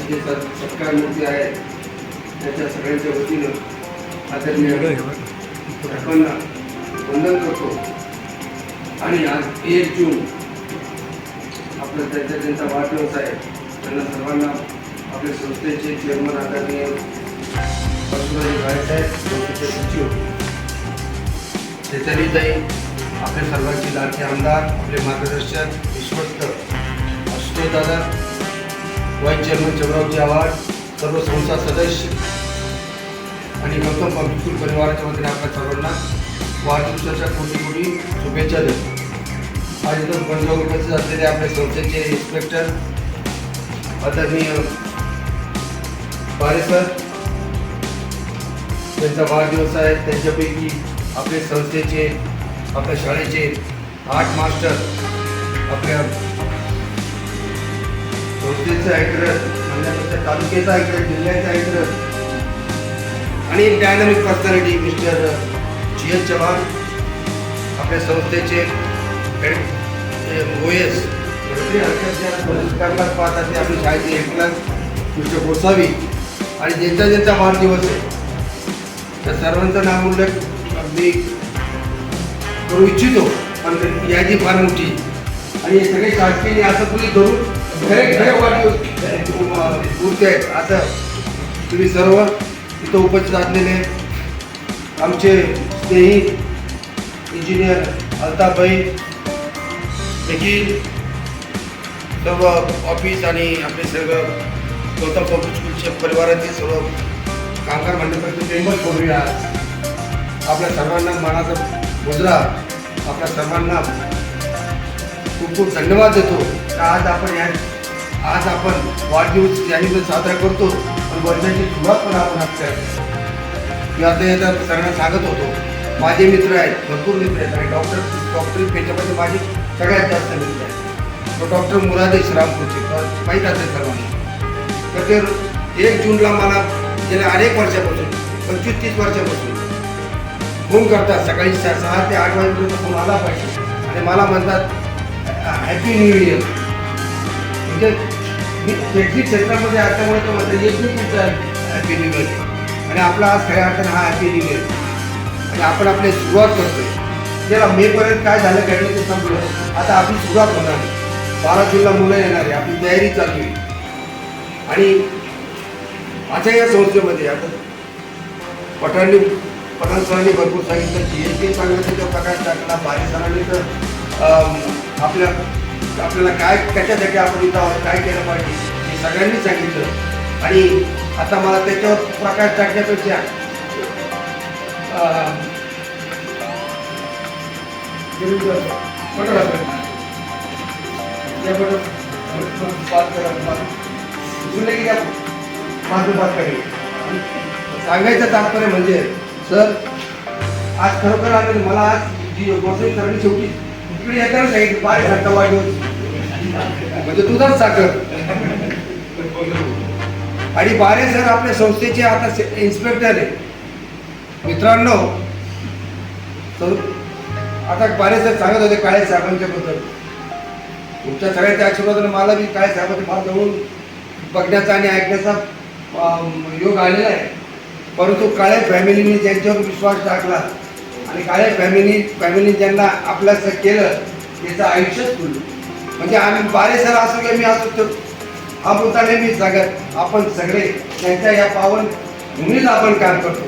माझे जे सत्कार मूर्ती आहेत त्याच्या सगळ्यांच्या वतीनं आदरणीय सर्वांना वंदन करतो. आणि आज 1 जून आपलं त्यांचा वाढदिवस आहे. त्यांना सर्वांना आपल्या संस्थेचे चेअरमन आदरणीय परशुरामजी भाईसाहेब, संस्थेचे सचिव चैतन्यताई, आपल्या सर्वांचे लाडके आमदार, आपले मार्गदर्शक विश्वस्त आशुतोष दादा, वाईस चेअरमन चंद्ररावजी आव्हाड, सर्व संस्था सदस्य आणि गौतम पब्लिक स्कूल परिवाराच्या वतीने आपल्या सर्वांना वाढदिवसाच्या कोटी शुभेच्छा देतो. आज इथून पंजाब उपस्थित असलेले आपल्या संस्थेचे इन्स्पेक्टर आदरणीय पारे सर, त्यांचा वाढदिवस आहे. त्यांच्यापैकी आपले संस्थेचे, आपल्या शाळेचे 8 मास्टर, आपल्या संस्थेचा ॲड्रेस, म्हणण्यापेक्षा तालुक्याचा ॲड्रेस, जिल्ह्याचा ॲड्रेस आणि एक dynamic personality mister GS Chavan, आपल्या संस्थेचे OS करण्यात पाहतात ते आपली शाळेचे हेडक्लास मिस्टर गोसावी. आणि ज्यांचा वाढदिवस आहे त्या सर्वांचं नाव उल्लेख अगदी करू इच्छितो, पण यादी फार मोठी आणि हे सगळे शासकीय असं तुम्ही धरून खरे वाढदिवस मूर्ती आहेत. असं तुम्ही सर्व इथं उपस्थित असलेले आमचे स्नेही इंजिनियर अल्ताफभाई देखील, सर्व ऑफिस आणि आपले सर्व गौतम पब्लिक स्कूलच्या परिवारातील सर्व कामगार मंडळाचे मेंबर करूया. आपल्या सर्वांना मानाचा मुजरा, आपल्या सर्वांना खूप खूप धन्यवाद देतो. आज आपण वाढदिवस यानिमित्त साजरा करतो, पण वर्षाची सुरुवात पण आपण आपल्या आता सगळ्यांना सांगत होतो. माझे मित्र आहेत, भरपूर मित्र आहेत आणि डॉक्टर पेशामध्ये माझे सगळ्यात जास्त मित्र आहेत. तो डॉक्टर मुरादेश रामपूरचे माहीत असेल सर्वांना. तर ते 1 जूनला मला गेल्या अनेक वर्षापासून 25-30 वर्षापासून फोन करतात. सकाळी 6 ते 8 वाजेपर्यंत फोन आला पाहिजे आणि मला म्हणतात हॅपी न्यू इयर. म्हणजे मी शैक्षणिक क्षेत्रामध्ये असल्यामुळे तो म्हणतात 1 जून तुमचा हॅपी न्यू इयर आणि आपला आज खऱ्या अर्थाने हा हॅपी न्यू इयर आणि आपण आपली सुरुवात करतोय. त्याला मेपर्यंत काय झालं घडलं ते संपलं. आता आपली सुरुवात होणार आहे. 12 जूनला मुलं येणार आहे. आपली तयारी चालू आहे. आणि माझ्या या संस्थेमध्ये आता पठाण सरांनी भरपूर सांगितलं, GST सांगितलं, प्रकाश टाकला, भारी सरांनी तर आपल्याला काय कशासाठी आपण इथं आहोत, काय केलं पाहिजे हे सगळ्यांनी सांगितलं. आणि आता मला त्याच्यावर प्रकाश टाकण्यापेक्षा सांगायचं तात्पर्य म्हणजे सर आज खरोखर आले. मला आज जी गोसावी सरांनी शेवटी इकडे येताना सांगितलं बारे घंटा वाढवत म्हणजे तुझाच साखर. आणि बारे सर आपल्या संस्थेचे आता इन्स्पेक्टर आहे. मित्रांनो, आता बारे सर सांगत होते काळे साहेबांच्या बद्दल. तुमच्या सगळ्यांच्या आशीर्वादाने मला बी काळे साहेबांचे फार जवळून बघण्याचा आणि ऐकण्याचा योग आलेला आहे. परंतु काळे फॅमिलीने ज्यांच्यावर विश्वास टाकला आणि काळे फॅमिली ज्यांना आपल्याचं केलं त्याचं आयुष्यच खुललं. म्हणजे आम्ही बारे सर असो की मी असो, हा मुद्दा नेहमी सांगत आपण सगळे त्यांच्या या पावन भूमीत आपण काम करतो.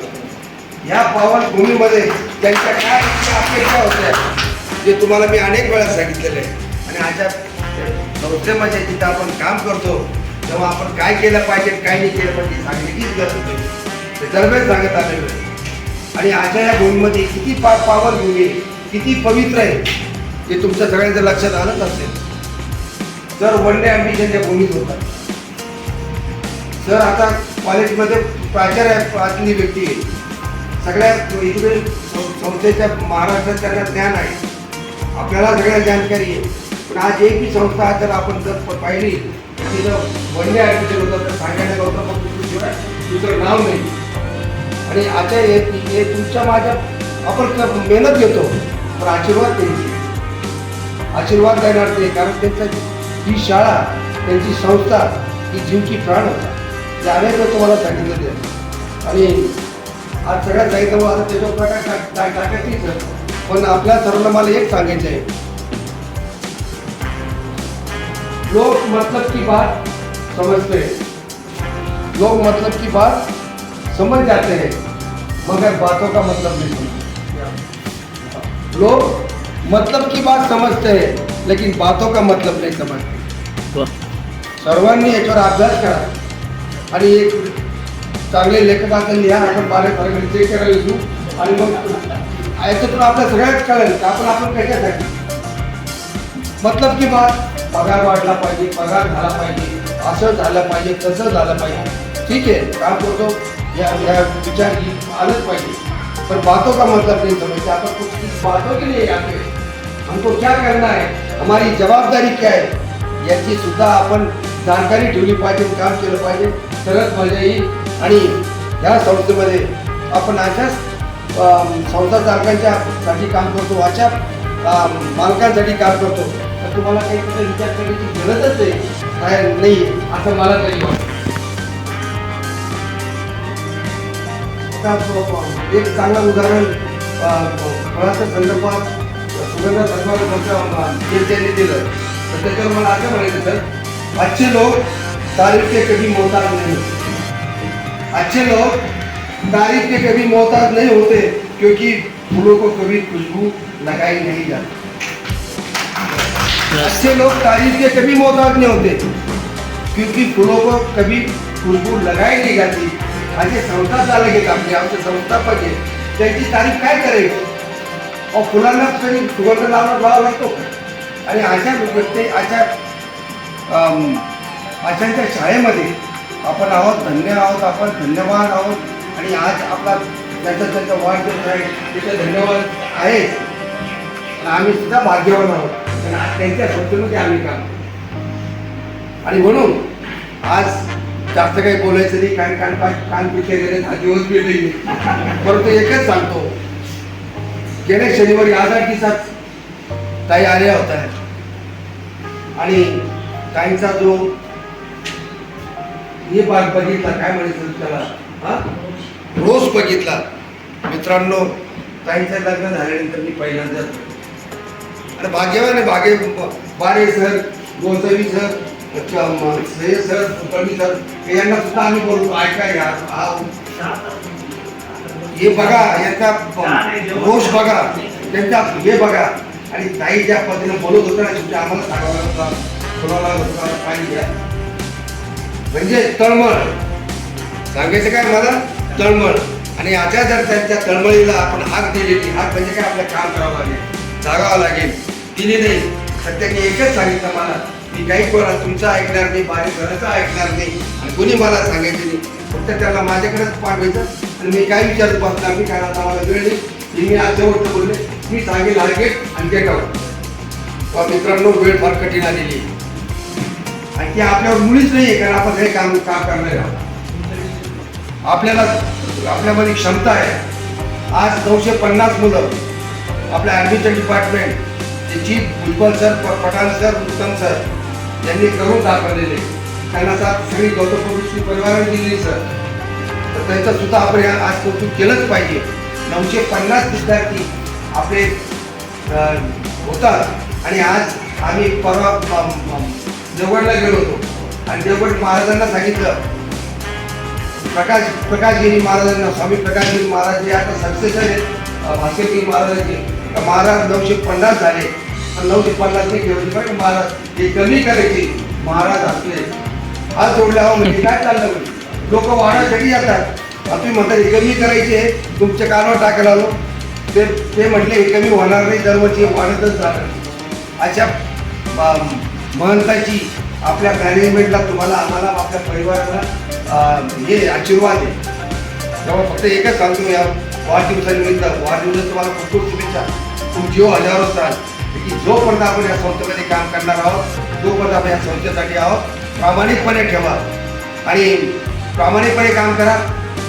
या पावन भूमीमध्ये त्यांच्या काय अपेक्षा होत्या जे तुम्हाला मी अनेक वेळा सांगितलेलं आहे. आणि अशा संस्थेमध्ये जिथं आपण काम करतो तेव्हा आपण काय केलं पाहिजे, काय नाही केलं पाहिजे सांगण्याचीच गरज नाही. ते दरम्यान सांगत आलेलो आहे. आणि अशा या भूमीमध्ये किती पावन भूमी, किती पवित्र आहे हे तुमच्या सगळ्यांच्या लक्षात आलंच असेल. सर वन डे ॲम्बिशनच्या भूमीत होतात. सर आता कॉलेजमध्ये प्राचार्य असलेली व्यक्ती आहे. सगळ्या इकडे संस्थेच्या महाराष्ट्रात त्यांना ज्ञान आहे, आपल्याला सगळ्या जानकारी आहे. पण आज एकही संस्था जर आपण जर पाहिली तिथं वन डे ॲडमिशन होतं तर सांगायला गौतम शिवाय दुसरं नाव नाही. आणि आता हे तुमच्या माझ्या आपण मेहनत घेतो पण आशीर्वाद त्यांची, आशीर्वाद देणार ते. कारण त्यांचा ही शाळा, त्यांची संस्था की जीव की प्राण होता. ते अनेक वेळ तुम्हाला सांगितलं ते. आणि आज सगळ्यात सांगितलं आता त्याच्यावर प्रकाश टाकायचीच. पण आपल्या सर्वांना मला एक सांगायचं आहे, लोग मतलब की बात समझते हैं, लोग मतलब की बात समझ जाते हैं मगर बातों का मतलब नहीं समझते. लोग मतलब की बात समझते हैं लेकिन बातों का मतलब नहीं समझते. सर्वांनी याच्यावर अभ्यास करा आणि एक चांगले लेखकाचं लिहा. आपण बारे चेक करायला घेऊ आणि मग याच्यातून आपल्या सगळ्यात कळेल की आपण कशासाठी. मतलब की बात, पगार वाढला पाहिजे, पगार झाला पाहिजे, असं झालं पाहिजे, तसं झालं पाहिजे, ठीक है काम करतो, या विचार आलंच पाहिजे. पर बातों का मतलब नहीं समझते. आपण कुछ बातों के लिए आते हैं, हमको क्या करना है, हमारी जबाबदारी क्या आहे याची सुद्धा आपण जानकारी ठेवली पाहिजे, काम केलं पाहिजे, तरच मजा येईल. आणि ह्या संस्थेमध्ये आपण अशाच संस्था चालकांच्यासाठी काम करतो, अशा मालकांसाठी काम करतो. तर तुम्हाला काही कुठे विचार करण्याची गरजच आहे नाही असं मला तरी वाटतं. एक चांगलं उदाहरण फळाच्या संदर्भात सुगंधा संदर्भात त्यांनी दिलं तर त्याच्यावर मला असं म्हणायचं सर, अच्छे लोग तारीफ के कभी मोहताज नहीं होते. अच्छे लोग तारीफ के कभी मोहताज नहीं होते क्योंकि फूलों को कभी खुशबू लगाई नहीं जाती. अच्छे लोग तारीफ के कभी मोहताज नहीं होते क्योंकि फूलों को कभी खुशबू लगाई नहीं जाती. असे संस्था चालक आहेत आपले, आमचे संस्थापक आहे, त्यांची तारीफ काय करायची. और फुलांना तरी सुगंध लावा लागतो. आणि अशा व्यक्ती अशांच्या शाळेमध्ये आपण आहोत, धन्य आहोत, आपण धन्यवाद आहोत. आणि आज आपला त्यांचा वाढदिवस आहे, त्याचा धन्यवाद आहे. आम्ही सुद्धा भाग्यवान आहोत त्यांच्या संस्थेमध्ये आम्ही काम. आणि म्हणून आज जास्त काही बोलायचं नाही, कान पिके गेले 10 दिवस बी नाही. परंतु एकच सांगतो, गेल्या शनिवारी आझाद दिवसात ताई आल्या होत्या आणि ताईंचा जो हे भाग बघितला, काय म्हणायचं त्याला, रोज बघितला. मित्रांनो, ताईंचं लग्न झाल्यानंतर मी पहिल्यांदा आणि भाग्यवान आहे. Bare sir, Gosavi sir, Sayyad sir, Kulkarni sir यांना सुद्धा आम्ही बोलतो, ऐका यार, हे बघा, यांचा रोष बघा, त्यांचा हे बघा. आणि ताई ज्या पद्धतीने बोलत होत्या ना, शेवटी आम्हाला सांगावं लागतं, बोलावं लागतं, पाहिजे म्हणजे तळमळ. सांगायचं काय मला, तळमळ. आणि आता जर त्यांच्या तळमळीला आपण हाक दिलेली, हाक म्हणजे काय, आपलं काम करावं लागेल, जागावं लागेल, दिली नाही. तर त्यांनी एकच सांगितलं मला, मी काही कोणा तुमचं ऐकणार नाही, बारीक घराचं ऐकणार नाही आणि कोणी मला सांगायचं नाही, फक्त त्याला माझ्याकडेच पाठवायचं. आणि मी काय विचारत बसणार, मी काय आता मला वेळ नाही, मी आज जवळ बोलले, मी सांगेल हार्गेट आणि गेट आउट. मित्रांनो, वेळ फार कठीण आलेली आणि ती आपल्यावर मुळीच नाही आहे, कारण आपण हे काम करणार आहोत. आपल्यामध्ये क्षमता आहे. आज 950 मुलं आपल्या ॲडमिशन डिपार्टमेंट त्याची भुजबळ सर, पठाण सर, उत्तम सर यांनी करून दाखवलेले. त्यांना सगळी गौतम पब्लिक परिवाराने दिलेली सर, तर त्यांचं सुद्धा आपण आज कौतुक केलंच पाहिजे. 950 विद्यार्थी आपले होतात. आणि आज आम्ही परवा देवगडला गेलो होतो आणि देवगड महाराजांना सांगितलं, प्रकाशगिरी महाराजांना, स्वामी प्रकाशगिरी महाराज जे आता सक्सेसर आहेत भास्करगिरी महाराजांचे, महाराज 950 झाले, पण 950 नाही घेऊन पाहिजे महाराज, हे कमी करायचे. महाराज असले हात जोडल्यावर म्हणजे काय चाललं, लोक वाढायसाठी येतात. तुम्ही म्हणता हे कमी करायचे, तुमच्या कानावर टाकायला आलो, ते म्हटले हे कमी होणार नाही, दरवर्षी वाढतच जाणार. अशा महंताची आपल्या मॅनेजमेंटला, तुम्हाला, आम्हाला, आपल्या परिवाराला हे आशीर्वाद आहे. तेव्हा फक्त एकच सांगतो, या वाढदिवसानिमित्त तुम्हाला खूप खूप शुभेच्छा. तुमची हजारो चाल की जोपर्यंत आपण या संस्थेमध्ये काम करणार आहोत, जोपर्यंत आपण या संस्थेसाठी आहोत, प्रामाणिकपणे ठेवा आणि प्रामाणिकपणे काम करा.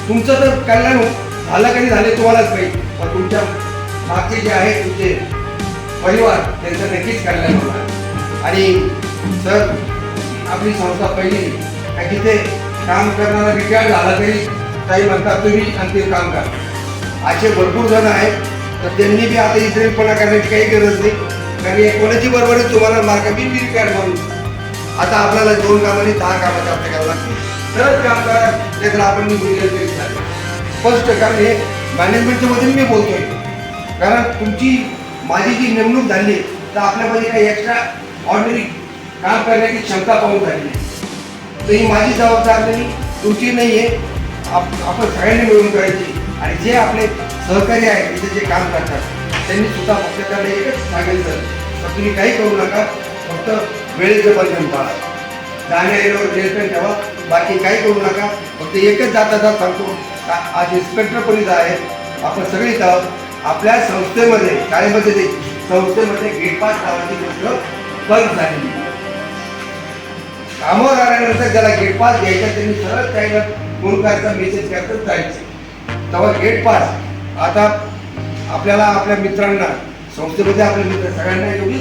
तुमचं तर कल्याण झालं कधी झाले तुम्हालाच पाहिजे, पण तुमच्या मागचे जे आहे तुमचे परिवार त्यांचं नक्कीच कल्याण होणार. आणि सर, आपली संस्था पहिली का तिथे काम करणारा रिटायर झाला तरी काही म्हणतात तुम्ही आणि ते काम करा. असे भरपूर जण आहेत. तर त्यांनी बी आता इस्रेलपणा करण्याची काही गरज नाही. कारण हे कोणाची बरोबर आहे तुम्हाला मार्ग मी रिटायर माणूस. आता आपल्याला 2 कामांनी 10 कामाचे आपल्या करावं लागते. तरच काम करा, नाहीतर आपण निघून गेलं तरी चालेल. स्पष्ट. कारण हे मॅनेजमेंटच्या मधून मी बोलतोय. कारण तुमची माझी जी नेमणूक झाली तर आपल्यामध्ये काही एक्स्ट्रा ऑर्डिनरी काम करण्याची क्षमता पाहून झाली नाही. तर ही माझी जबाबदारी तुमची नाही आहे. आपण सगळ्यांनी मिळून करायची. आणि जे आपले सहकारी आहेत तिथे जे काम करतात त्यांनी सुद्धा फक्त त्याला एकच सांगितलं तर तुम्ही काही करू नका, फक्त वेळेचं बंधन पाळा. जाण्या येण्यावर नियंत्रण ठेवा, बाकी काही करू नका. फक्त एकच जाता सांगतो, आज इन्स्पेक्टरपर्यंत आहे, आपण सगळीच आहोत. आपल्या संस्थेमध्ये शाळेमध्ये संस्थेमध्ये गेट पास नावाची गोष्ट बंद झालेली. कामावर आल्यानंतर ज्याला गेट पास घ्यायचा त्यांनी सरळ त्याला फोन करायचा, मेसेज करत जायचे. तेव्हा गेट पास आता आपल्याला आपल्या मित्रांना संस्थेमध्ये आपले मित्र सगळ्यांना एवढी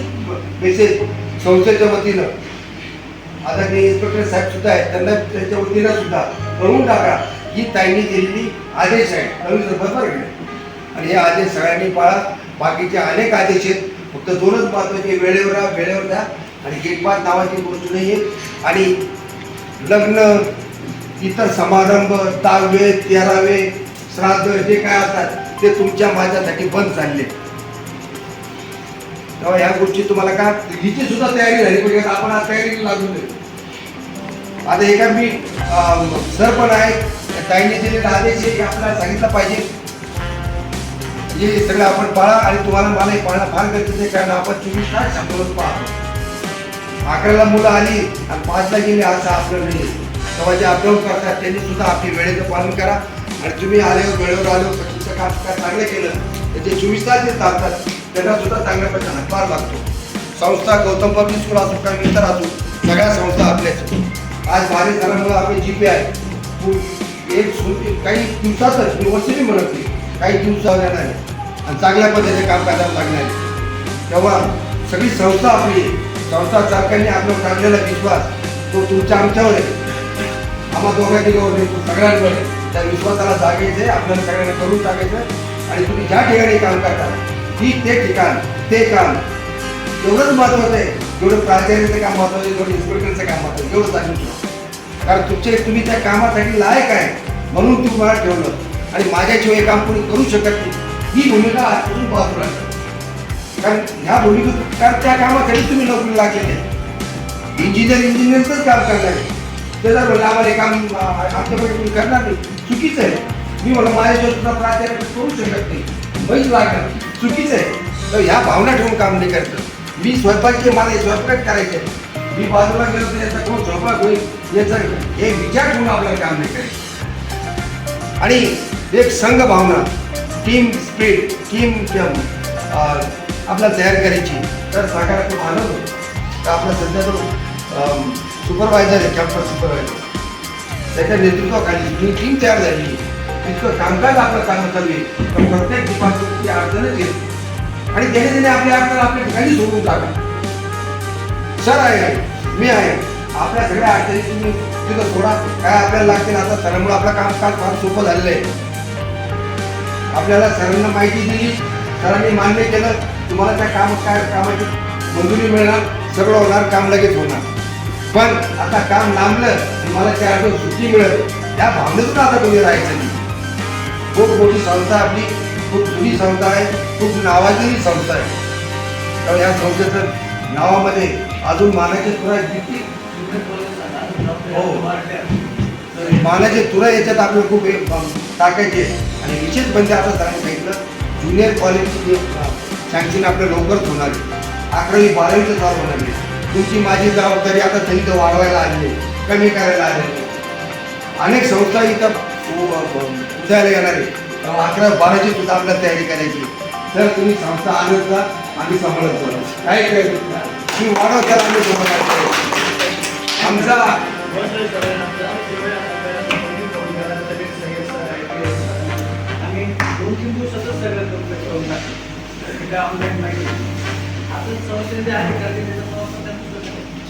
मेसेज संस्थेच्या वतीनं आता ते इन्स्पेक्टर साहेब सुद्धा आहेत त्यांना त्यांच्या वतीनं सुद्धा कळवून टाका ही ताईंनी दिलेली आदेश आहे. बरोबर आहे. आणि हे आदेश सगळ्यांनी पाळा. बाकीचे अनेक आदेश आहेत. फक्त 2च महत्त्वाचे, वेळेवर द्या आणि गेट पास नावाची गोष्ट नाही आहे. आणि लग्न, इतर समारंभ, 10वे 13वे श्राद्ध जे काय असतात ते तुमच्या माझ्यासाठी बंद चालले. तेव्हा ह्या गोष्टी तुम्हाला का हिची सुद्धा तयारी झाली पाहिजे. आपण आज तयारी लागून देऊ. आता एका मी सर पण आहे, ताईंनी दिलेला आदेश हे आपल्याला सांगितलं पाहिजे. हे सगळं आपण पाळा. आणि तुम्हाला मलाही पाळणं फार गरजेचं आहे. कारण आपण 24 तास आपल्याला पाहतो. 11ला मुलं आली आणि 5ला गेली असं आपलं नाही. तेव्हा जे अपडाऊन करतात त्यांनी सुद्धा आपली वेळेचं पालन करा. आणि तुम्ही वेळेवर आलो तुमचं काम चांगलं केलं तर जे 24 तास जे चालतात त्यांना सुद्धा चांगल्या प्रकारे हातभार लागतो. संस्था गौतम पब्लिक स्कूल असो किंवा इतर असो सगळ्या संस्था आपल्याच. आज भारी झाल्यामुळे आपले GP आहे काही दिवसातच मी वर्ष नाही म्हणत नाही, काही दिवसावर येणार आहे आणि चांगल्या पद्धतीने काम करायला लागणार आहे. तेव्हा सगळी संस्था आपली संस्था चालकांनी आपल्यावर टाकलेला विश्वास तो तुमच्या आमच्यावर आहे. आम्हा दोघांची गौरव नाही, तो सगळ्यांवर आहे. त्या विश्वासाला जागायचं आहे, आपल्याला सगळ्यांना करून टाकायचं. आणि तुम्ही ज्या ठिकाणी काम करता ती ते ठिकाण ते काम एवढंच महत्त्वाचं आहे. जेवढं प्राचार्याचं काम महत्त्वाचं आहे, जेवढं इन्स्पेक्टरचं काम महत्त्वाचं एवढं सांगितलं. कारण तुम्ही त्या कामासाठी लायक आहे म्हणून तुम्हाला ठेवलं. आणि माझ्याशिवाय काम कोणी करू शकत नाही ही भूमिका आजपासून बाजूला. कारण ह्या भूमिकेत कारण त्या कामासाठी तुम्ही नोकरी लागलेले. इंजिनियरचंच काम करणार आहे ते जर म्हणलं आम्हाला हे काम आमच्याकडे तुम्ही करणार नाही चुकीचं आहे. मी म्हणलं माझ्याशिवाय सुद्धा प्राचार्य करू शकत नाही बैस लागणार चुकीचं आहे. तर ह्या भावना ठेवून काम नाही करतं. मी स्वयंपाकी मला स्वयंपाक करायचे मी बाजूला गेलो तर याचा कोण स्वयंपाक होईल याचा हे विचार ठेवून आपल्याला काम नाही करायचं. आणि एक संघ भावना टीम स्पिरिट टीम आपल्याला तयार करायची तर सकारात्मक आनंद होतो. तर आपला सध्या तो सुपरवायझर आहे कॅम्पस सुपरवायझर त्याच्या नेतृत्वाखाली जी टीम तयार झाली इतकं कामकाज आपलं चांगलं चालू आहे. पण प्रत्येक डिपार्टमेंटची अडचणच येते आणि त्याने आपली अडचण आपल्या ठिकाणी सोडून टाका. सर आहे मी आहे आपल्या सगळ्या अडचणी तुम्ही तिथं थोडा काय आपल्याला लागतील. आता सरांमुळे आपलं कामकाज फार सोपं झालेलं आहे. आपल्याला सरांना माहिती दिली सरांनी मान्य केलं तुम्हाला त्या कामाची मंजुरी मिळणार सगळं होणार काम लगेच होणार. पण आता काम लांबलं मला 4 दिवस सुट्टी मिळेल त्या भावनेतून आता तुम्ही राहायचं नाही. खूप मोठी संस्था आपली खूप जुनी संस्था आहे खूप नावाजलेली संस्था आहे. तर या संस्थेचं नावामध्ये अजून मानाचे तुरा किती हो मानाचे तुरा याच्यात आपल्याला खूप टाकायचे. आणि विशेष म्हणजे आता सरांनी सांगितलं ज्युनियर कॉलेजची जे सँक्शन आपल्या लवकरच होणार आहे. 11वी 12वीचं चालू होणार आहे. तुमची माझी जबाबदारी आता तरी तर वाढवायला आलेली कमी करायला आलेली. अनेक संस्था इथं उद्याला येणार आहे. 11 12ची सुद्धा आपल्याला तयारी करायची. तर तुम्ही संस्था आणत जा आम्ही सांभाळत जाऊ काय करायचं तुम्ही वाढवत जा आम्ही सांभाळायचं. आमचा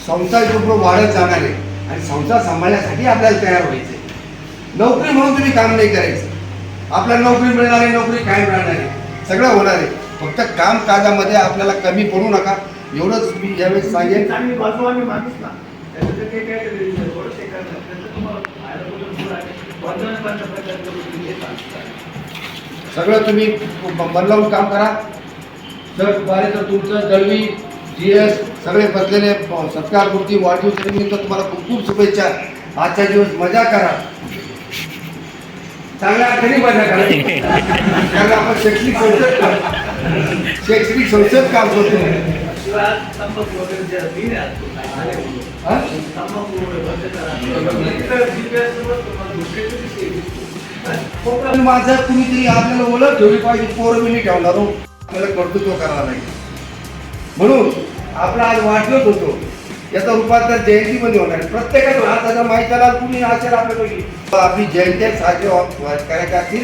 संस्था जो वाढत जाणार आहे आणि संसार सांभाळण्यासाठी आपल्याला तयार व्हायचंय. नोकरी म्हणून तुम्ही काम नाही करायचं. आपल्याला नोकरी मिळणार आहे, नोकरी काय मिळणार आहे, सगळं होणार आहे. फक्त कामकाजामध्ये आपल्याला कमी पडू नका, एवढंच मी यावेळेस सांगेन. सगळं तुम्ही मन लावून काम करा. जर द्वारे तर तुमचं दळवी GS सगळे बसलेले सत्कार मूर्ती वाढदिवसानिमित्त तुम्हाला खूप खूप शुभेच्छा. आजचा दिवस मजा करा, चांगल्या अर्थाने मजा करा. कारण आपण शैक्षणिक संसद काम करतो. माझं कुणीतरी आपल्याला ओळख ठेवली पाहिजे. पोरं मी नाही ठेवणार, आपल्याला कर्तृत्व करावं लागेल. म्हणून आपला आज वाढदिवस होतो, याचा रूपांतर जयंतीमध्ये होणार आहे. प्रत्येकाला आज माहिती झाला कुणी असेल आपल्यापैकी आपली जयंती साजरी करायची असतील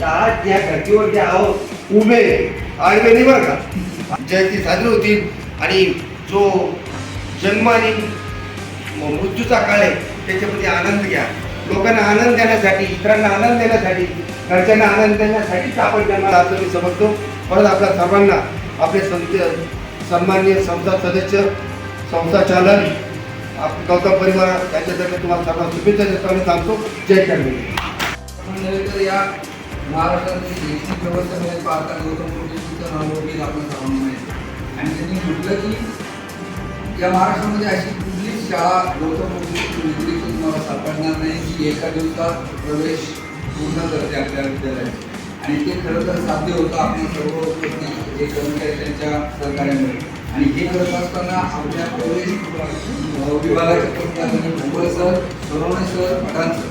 तर आज या घरतीवर जे आहोत उभे आडवे नाही बरं का, जयंती साजरी होतील. आणि जो जन्म आणि मृत्यूचा काळ आहे त्याच्यामध्ये आनंद घ्या. लोकांना आनंद देण्यासाठी, इतरांना आनंद देण्यासाठी, घरच्यांना आनंद देण्यासाठीच आपण त्यांना असं मी समजतो. परत आपल्या सर्वांना आपले सन्माननीय संसद सदस्य, संस्था चालक, गौतम परिवार यांच्यातर्फे तुम्हाला सर्वांना शुभेच्छा देताना सांगतो. जय तर या महाराष्ट्रातील शैक्षणिक व्यवस्थेमध्ये पाहता गौतम कोटेचं नाव वगैरे आपण सर्वांना माहिती. आणि त्यांनी म्हटलं की या महाराष्ट्रामध्ये अशी कुठलीच शाळा गौतम कोटेची व्यतिरिक्त तुम्हाला सापडणार नाही की एका दिवसात प्रवेश पूर्ण करते आपल्या विद्यालयात. आणि ते खरं तर साध्य होतं आपण सर्व जे कर्मचारी त्यांच्या सहकार्यामुळे. आणि हे करत असताना आपल्या प्रवेश विभागाच्या कर्मचाऱ्यांनी भोंगळ सर, सरोने सर, पठाण सर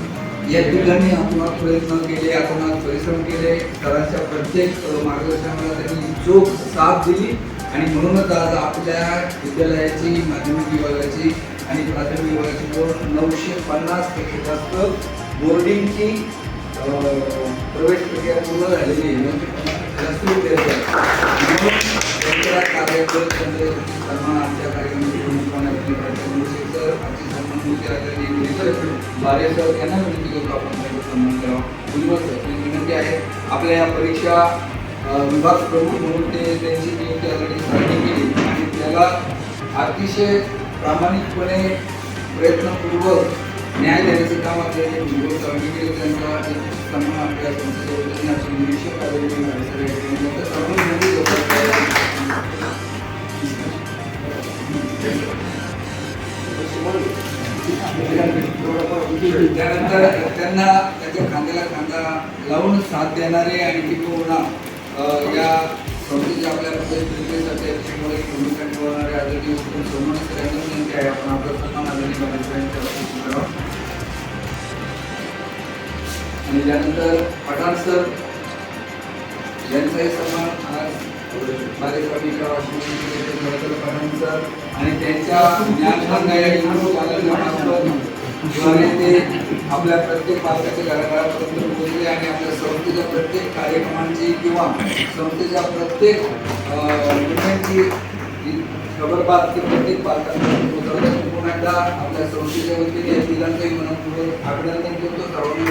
या तिघांनी आपण प्रयत्न केले, आपण परिश्रम केले. सरांच्या प्रत्येक मार्गदर्शनाला त्यांनी चोख साथ दिली. आणि म्हणूनच आज आपल्या विद्यालयाची माध्यमिक विभागाची आणि प्राथमिक विभागाची 950 पेक्षा जास्त बोर्डिंगची प्रवेश प्रक्रिया पूर्ण झालेली आहे. 950 जास्त विद्यार्थी आहेत. कार्याकडे सन्मान आमच्या कार्यक्रमाची बारे सर यांना विनंती करतो आपण सन्मान करावा. विनंती आहे आपल्या या परीक्षा विभाग प्रमुख म्हणून ते त्यांची नियुक्ती ऑलरेडी सरांनी केली आणि त्याला अतिशय प्रामाणिकपणे प्रयत्नपूर्वक न्याय देण्याचं काम आपल्याला केलं. त्यांचा सन्मान आपल्या संस्थेच्या त्यानंतर त्यांना त्याच्या खांद्याला खांदा लावून साथ देणारे आणि किंवा या संस्थेच्या आपल्या प्रदेशासाठी भूमिका निभावणारे आदरणीय सन्मान सगळ्यांना विनंती आहे आपण आपला सन्मान आदरणीय. आणि त्यानंतर पठाण सर यांचाही सन्मान आज बारेस्वामी पठाण सर आणि त्यांच्या ज्ञानद्वारे ते आपल्या प्रत्येक पालकाच्या घराघरापर्यंत पोहोचले आणि आपल्या संस्थेच्या प्रत्येक कार्यक्रमांची किंवा संस्थेच्या प्रत्येक निर्णयांची खबरबात ते प्रत्येक पालकांपर्यंत पोहोचवतात. पुन्हा एकदा आपल्या संस्थेच्या वतीने या तिघांचंही मनपूर्वक अभिनंदन करतो. सर्वांनी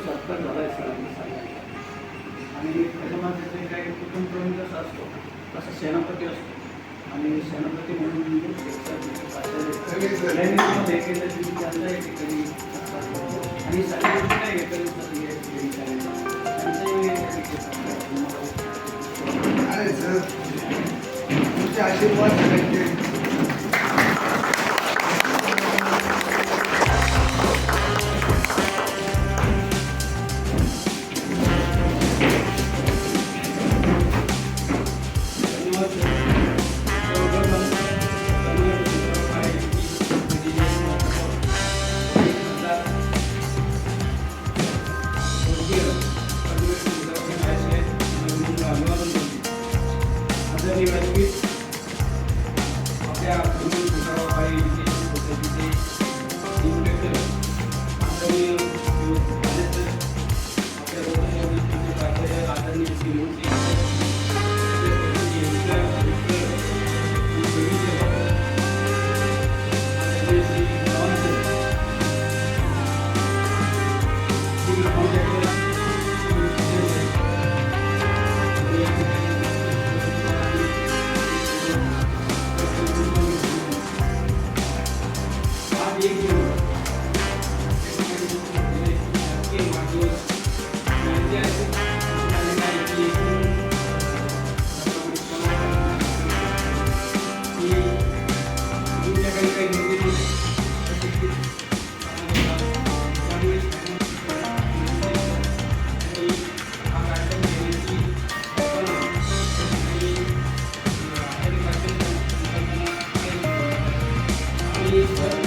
सत्कार झाला आहे सरांनी आणि त्याच्यामध्ये काही कुटुंबप्रमुख जसा असतो तसा सेनापती असतो आणि सेनापती म्हणून आणि सगळ्यांनी काय अरे सर तुमचे आशीर्वाद आणि